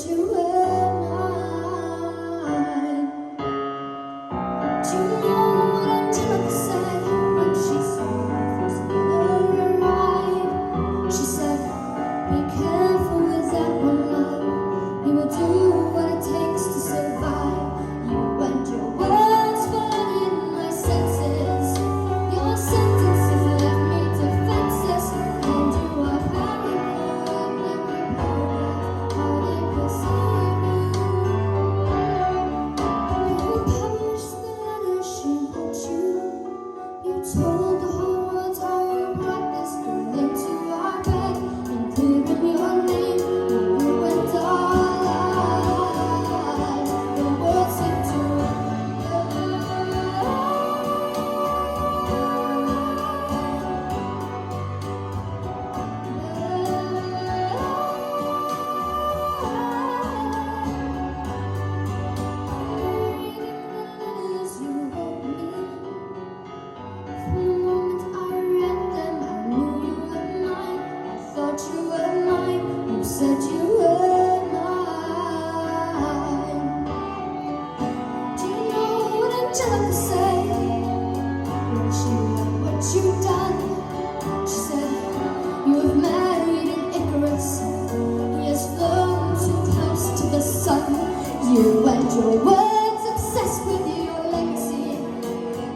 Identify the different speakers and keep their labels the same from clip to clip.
Speaker 1: you were mine. Do you know what Angelica said when she saw my first mother arrive? She said, be careful with that one, love. You will do what it takes to survive. You and your words fall in my senses. Your sentences left me defenseless. And you are paranoid in every paragraph, how they perceive you. You published the letter she wrote you. You told the whole world how you brought this girl into our bed, including your name. You ruined our lives. The world seemed to letters you wrote me. From the moment I read them, I knew you were mine. I thought you were mine. You said you were mine. Do you know what Angelica said when she read what you've done? She said, you have married an Icarus. He has flown too close to the sun. You and your words obsessed with your legacy.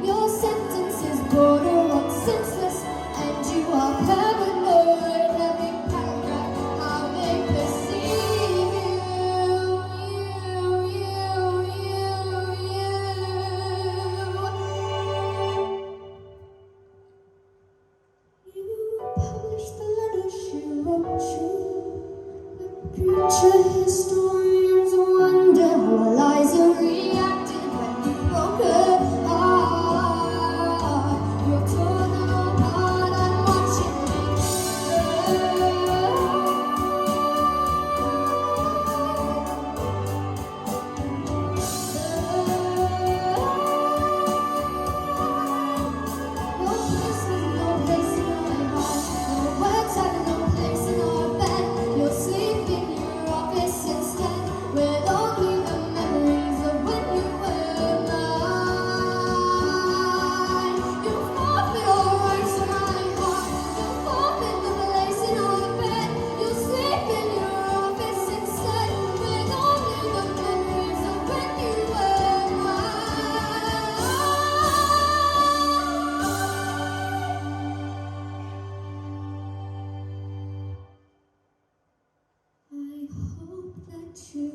Speaker 1: Your sentences border on senseless, and you are paranoid in every paragraph, how they perceive you. You published the letter she wrote you. Future historians wonder how Eliza reacted when you broke her heart. You're torn apart and watching me. Your place has no place in my heart. Your words have no place in our bed. You'll sleep in your office instead, with only the memories of when you were mine. You forfeit all rights to my heart. You forfeit the place in our bed. You'll sleep in your office instead, with only the memories of when you were mine. I hope that you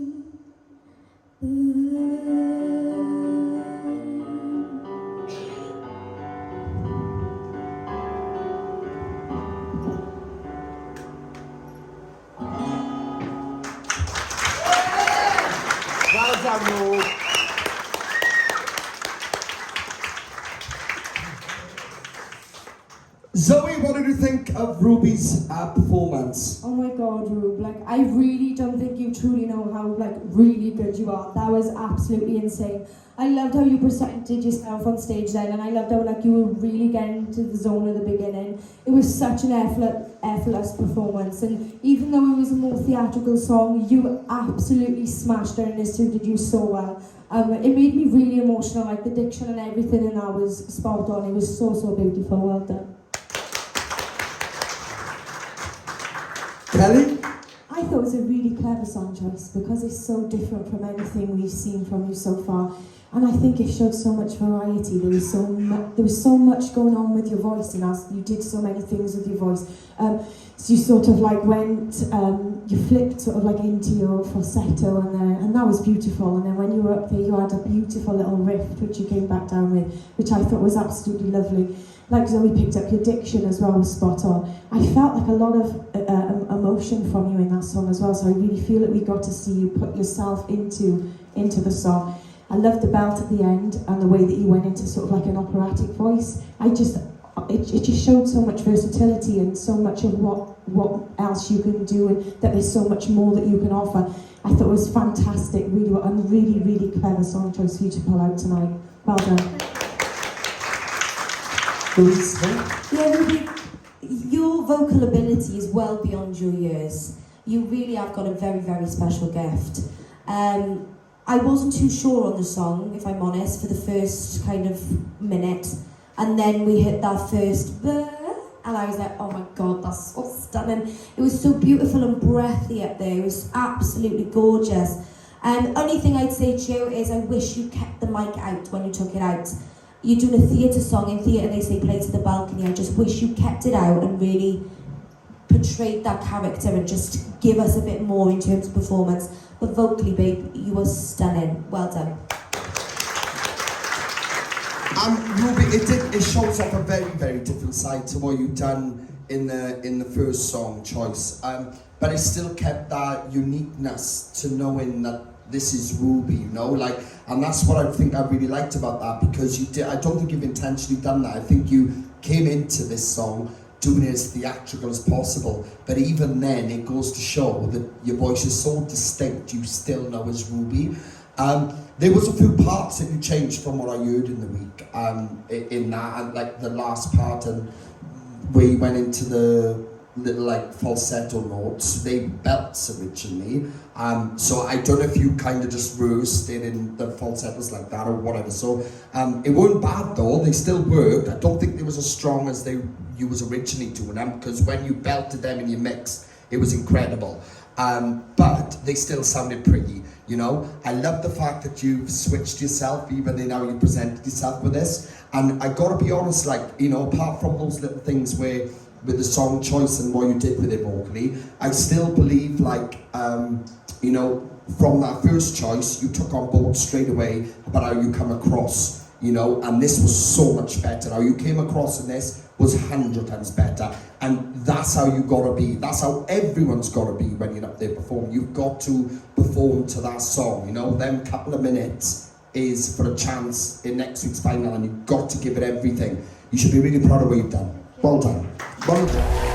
Speaker 2: Well done, Lou. Zoe, what did you think of Ruby's performance?
Speaker 3: Oh my god, Rube, like I really don't think you truly know how like really good you are. That was absolutely insane. I loved how you presented yourself on stage then, and I loved how like you were really getting into the zone at the beginning. It was such an effortless performance, and even though it was a more theatrical song, you absolutely smashed it and it suited you so well. It made me really emotional, like the diction and everything in that was spot on. It was so beautiful. Well done.
Speaker 2: Kelly?
Speaker 3: I thought it was a really clever song choice because it's so different from anything we've seen from you so far, and I think it showed so much variety. There was so much going on with your voice, and as you did so many things with your voice. So you sort of like went, you flipped sort of like into your falsetto, and that was beautiful. And then when you were up there, you had a beautiful little riff which you came back down with, which I thought was absolutely lovely. Like Zoe picked up, your diction as well was spot on. I felt like a lot of emotion from you in that song as well, so I really feel that we got to see you put yourself into the song. I loved the belt at the end and the way that you went into sort of like an operatic voice. It just showed so much versatility and so much of what else you can do, and that there's so much more that you can offer. I thought it was fantastic, really clever song choice for you to pull out tonight. Well done.
Speaker 4: Yeah, Ruby, your vocal ability is well beyond your years.
Speaker 3: You really have got a very, very special gift. I wasn't too sure on the song, if I'm honest, for the first kind of minute. And then we hit that first and I was like, oh my God, that's so stunning. It was so beautiful and breathy up there. It was absolutely gorgeous. Only thing I'd say to you is I wish you kept the mic out when you took it out. You're doing a theatre song. In theatre they say play to the balcony. I just wish you kept it out and really portrayed that character and just give us a bit more in terms of performance. But vocally, babe, you were stunning. Well done.
Speaker 2: Ruby, it shows up a very, very different side to what you've done in the first song choice. But it still kept that uniqueness to knowing that this is Ruby, you know, like, and that's what I think I really liked about that, because you did. I don't think you've intentionally done that. I think you came into this song doing it as theatrical as possible, but even then it goes to show that your voice is so distinct you still know as Ruby. There was a few parts that you changed from what I heard in the week, in that, and like the last part and where you went into the little like falsetto notes, they belts originally, so I don't know if you kind of just reversed it in the falsettos like that or whatever, so it weren't bad though, they still worked. I don't think they was as strong as you was originally doing them, because when you belted them in your mix it was incredible, but they still sounded pretty, you know. I love the fact that you've switched yourself even in how you presented yourself with this, and I gotta be honest, like, you know, apart from those little things where with the song choice and what you did with it vocally, I still believe, like, you know, from that first choice, you took on board straight away about how you come across, you know, and this was so much better. How you came across in this was 100 times better, and that's how you gotta be. That's how everyone's gotta be when you're up there performing. You've got to perform to that song, you know. Them couple of minutes is for a chance in next week's final, and you've got to give it everything. You should be really proud of what you've done. Well done. Well done.